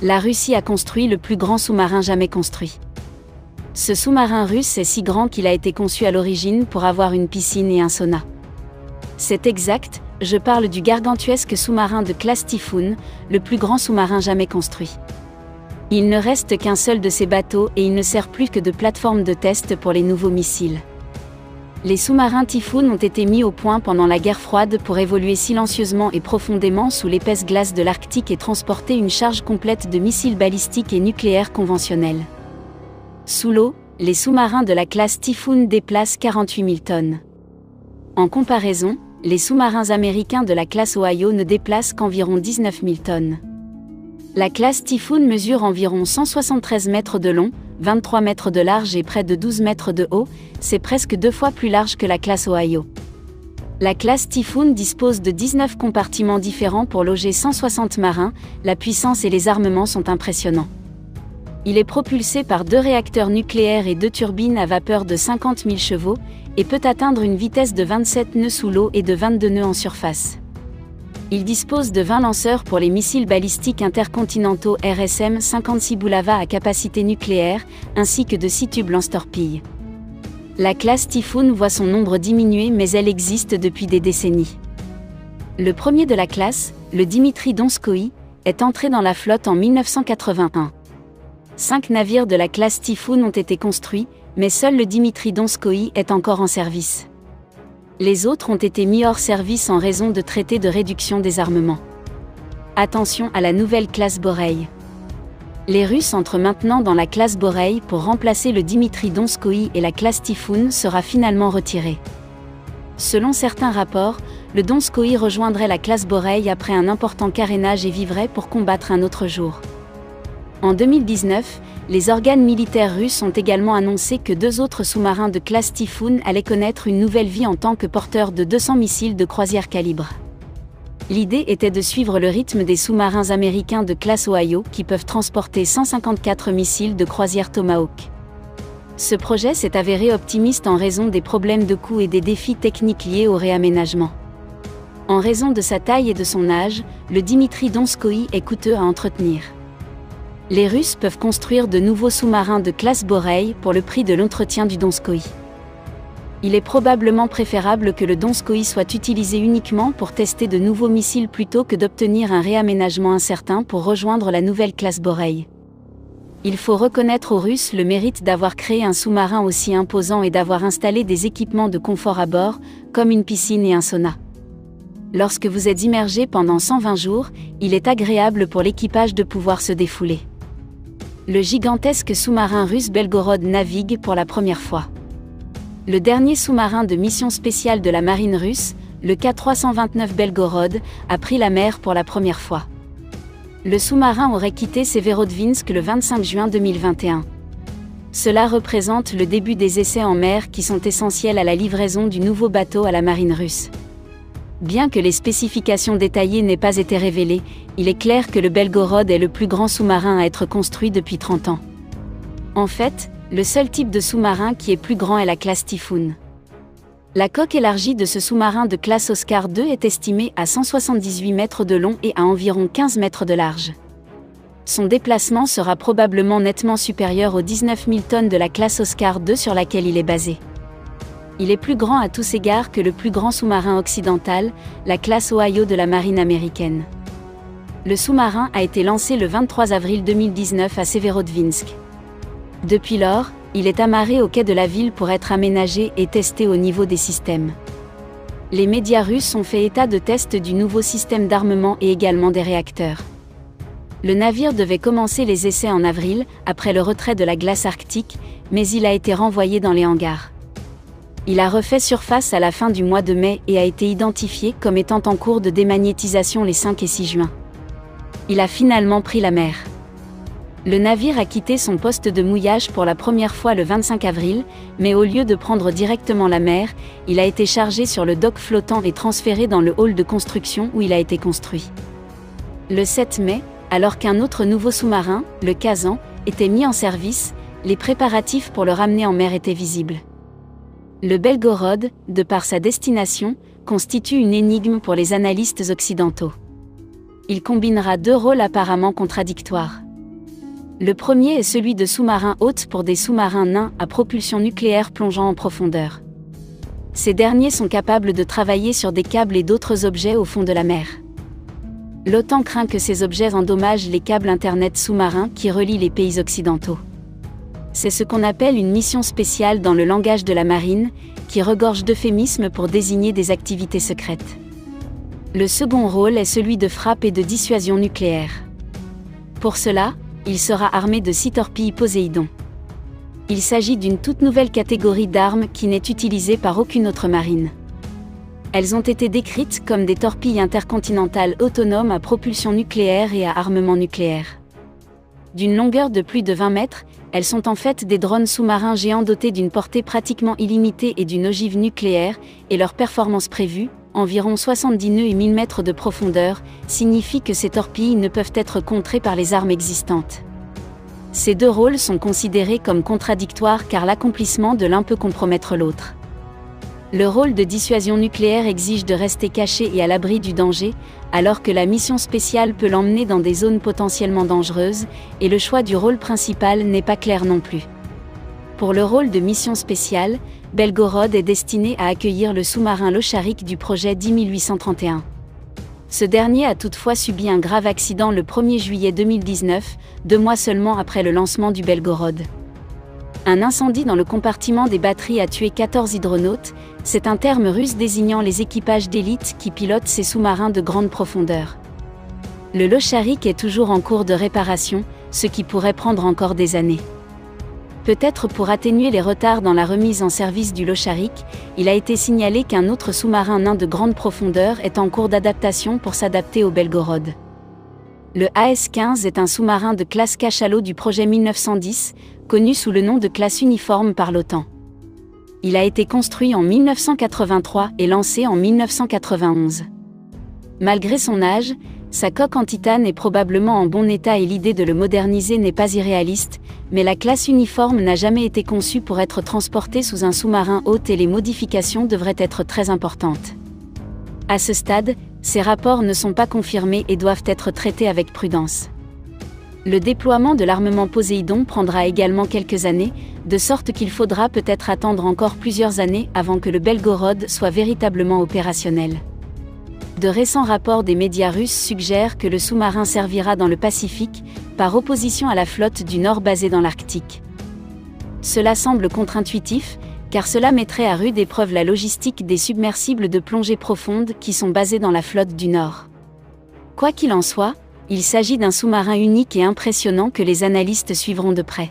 La Russie a construit le plus grand sous-marin jamais construit. Ce sous-marin russe est si grand qu'il a été conçu à l'origine pour avoir une piscine et un sauna. C'est exact, je parle du gargantuesque sous-marin de classe Typhoon, le plus grand sous-marin jamais construit. Il ne reste qu'un seul de ces bateaux et il ne sert plus que de plateforme de test pour les nouveaux missiles. Les sous-marins Typhoon ont été mis au point pendant la guerre froide pour évoluer silencieusement et profondément sous l'épaisse glace de l'Arctique et transporter une charge complète de missiles balistiques et nucléaires conventionnels. Sous l'eau, les sous-marins de la classe Typhoon déplacent 48 000 tonnes. En comparaison, les sous-marins américains de la classe Ohio ne déplacent qu'environ 19 000 tonnes. La classe Typhoon mesure environ 173 mètres de long, 23 mètres de large et près de 12 mètres de haut, c'est presque 2 fois plus large que la classe Ohio. La classe Typhoon dispose de 19 compartiments différents pour loger 160 marins, la puissance et les armements sont impressionnants. Il est propulsé par 2 réacteurs nucléaires et 2 turbines à vapeur de 50 000 chevaux, et peut atteindre une vitesse de 27 nœuds sous l'eau et de 22 nœuds en surface. Il dispose de 20 lanceurs pour les missiles balistiques intercontinentaux RSM-56 Bulava à capacité nucléaire, ainsi que de 6 tubes lance-torpilles. La classe Typhoon voit son nombre diminuer mais elle existe depuis des décennies. Le premier de la classe, le Dimitri Donskoï, est entré dans la flotte en 1981. 5 navires de la classe Typhoon ont été construits, mais seul le Dimitri Donskoï est encore en service. Les autres ont été mis hors service en raison de traités de réduction des armements. Attention à la nouvelle classe Boreil. Les Russes entrent maintenant dans la classe Boreil pour remplacer le Dimitri Donskoï et la classe Typhoon sera finalement retirée. Selon certains rapports, le Donskoï rejoindrait la classe Boreil après un important carénage et vivrait pour combattre un autre jour. En 2019, les organes militaires russes ont également annoncé que 2 autres sous-marins de classe Typhoon allaient connaître une nouvelle vie en tant que porteurs de 200 missiles de croisière calibre. L'idée était de suivre le rythme des sous-marins américains de classe Ohio qui peuvent transporter 154 missiles de croisière Tomahawk. Ce projet s'est avéré optimiste en raison des problèmes de coût et des défis techniques liés au réaménagement. En raison de sa taille et de son âge, le Dimitri Donskoï est coûteux à entretenir. Les Russes peuvent construire de nouveaux sous-marins de classe Boreil pour le prix de l'entretien du Donskoï. Il est probablement préférable que le Donskoï soit utilisé uniquement pour tester de nouveaux missiles plutôt que d'obtenir un réaménagement incertain pour rejoindre la nouvelle classe Boreil. Il faut reconnaître aux Russes le mérite d'avoir créé un sous-marin aussi imposant et d'avoir installé des équipements de confort à bord, comme une piscine et un sauna. Lorsque vous êtes immergé pendant 120 jours, il est agréable pour l'équipage de pouvoir se défouler. Le gigantesque sous-marin russe Belgorod navigue pour la première fois. Le dernier sous-marin de mission spéciale de la marine russe, le K-329 Belgorod, a pris la mer pour la première fois. Le sous-marin aurait quitté Severodvinsk le 25 juin 2021. Cela représente le début des essais en mer qui sont essentiels à la livraison du nouveau bateau à la marine russe. Bien que les spécifications détaillées n'aient pas été révélées, il est clair que le Belgorod est le plus grand sous-marin à être construit depuis 30 ans. En fait, le seul type de sous-marin qui est plus grand est la classe Typhoon. La coque élargie de ce sous-marin de classe Oscar II est estimée à 178 mètres de long et à environ 15 mètres de large. Son déplacement sera probablement nettement supérieur aux 19 000 tonnes de la classe Oscar II sur laquelle il est basé. Il est plus grand à tous égards que le plus grand sous-marin occidental, la classe Ohio de la marine américaine. Le sous-marin a été lancé le 23 avril 2019 à Severodvinsk. Depuis lors, il est amarré au quai de la ville pour être aménagé et testé au niveau des systèmes. Les médias russes ont fait état de tests du nouveau système d'armement et également des réacteurs. Le navire devait commencer les essais en avril, après le retrait de la glace arctique, mais il a été renvoyé dans les hangars. Il a refait surface à la fin du mois de mai et a été identifié comme étant en cours de démagnétisation les 5 et 6 juin. Il a finalement pris la mer. Le navire a quitté son poste de mouillage pour la première fois le 25 avril, mais au lieu de prendre directement la mer, il a été chargé sur le dock flottant et transféré dans le hall de construction où il a été construit. Le 7 mai, alors qu'un autre nouveau sous-marin, le Kazan, était mis en service, les préparatifs pour le ramener en mer étaient visibles. Le Belgorod, de par sa destination, constitue une énigme pour les analystes occidentaux. Il combinera 2 rôles apparemment contradictoires. Le premier est celui de sous-marins hôtes pour des sous-marins nains à propulsion nucléaire plongeant en profondeur. Ces derniers sont capables de travailler sur des câbles et d'autres objets au fond de la mer. L'OTAN craint que ces objets endommagent les câbles Internet sous-marins qui relient les pays occidentaux. C'est ce qu'on appelle une mission spéciale dans le langage de la marine, qui regorge d'euphémismes pour désigner des activités secrètes. Le second rôle est celui de frappe et de dissuasion nucléaire. Pour cela, il sera armé de 6 torpilles Poséidon. Il s'agit d'une toute nouvelle catégorie d'armes qui n'est utilisée par aucune autre marine. Elles ont été décrites comme des torpilles intercontinentales autonomes à propulsion nucléaire et à armement nucléaire. D'une longueur de plus de 20 mètres, elles sont en fait des drones sous-marins géants dotés d'une portée pratiquement illimitée et d'une ogive nucléaire, et leur performance prévue, environ 70 nœuds et 1000 mètres de profondeur, signifie que ces torpilles ne peuvent être contrées par les armes existantes. Ces deux rôles sont considérés comme contradictoires car l'accomplissement de l'un peut compromettre l'autre. Le rôle de dissuasion nucléaire exige de rester caché et à l'abri du danger, alors que la mission spéciale peut l'emmener dans des zones potentiellement dangereuses, et le choix du rôle principal n'est pas clair non plus. Pour le rôle de mission spéciale, Belgorod est destiné à accueillir le sous-marin Locharik du projet 10831. Ce dernier a toutefois subi un grave accident le 1er juillet 2019, 2 mois seulement après le lancement du Belgorod. Un incendie dans le compartiment des batteries a tué 14 hydronautes, c'est un terme russe désignant les équipages d'élite qui pilotent ces sous-marins de grande profondeur. Le Locharik est toujours en cours de réparation, ce qui pourrait prendre encore des années. Peut-être pour atténuer les retards dans la remise en service du Locharik, il a été signalé qu'un autre sous-marin nain de grande profondeur est en cours d'adaptation pour s'adapter au Belgorod. Le AS-15 est un sous-marin de classe cachalot du projet 1910, connu sous le nom de classe uniforme par l'OTAN. Il a été construit en 1983 et lancé en 1991. Malgré son âge, sa coque en titane est probablement en bon état et l'idée de le moderniser n'est pas irréaliste, mais la classe uniforme n'a jamais été conçue pour être transportée sous un sous-marin hôte et les modifications devraient être très importantes. À ce stade, ces rapports ne sont pas confirmés et doivent être traités avec prudence. Le déploiement de l'armement Poséidon prendra également quelques années, de sorte qu'il faudra peut-être attendre encore plusieurs années avant que le Belgorod soit véritablement opérationnel. De récents rapports des médias russes suggèrent que le sous-marin servira dans le Pacifique, par opposition à la flotte du Nord basée dans l'Arctique. Cela semble contre-intuitif, car cela mettrait à rude épreuve la logistique des submersibles de plongée profonde qui sont basés dans la flotte du Nord. Quoi qu'il en soit, il s'agit d'un sous-marin unique et impressionnant que les analystes suivront de près.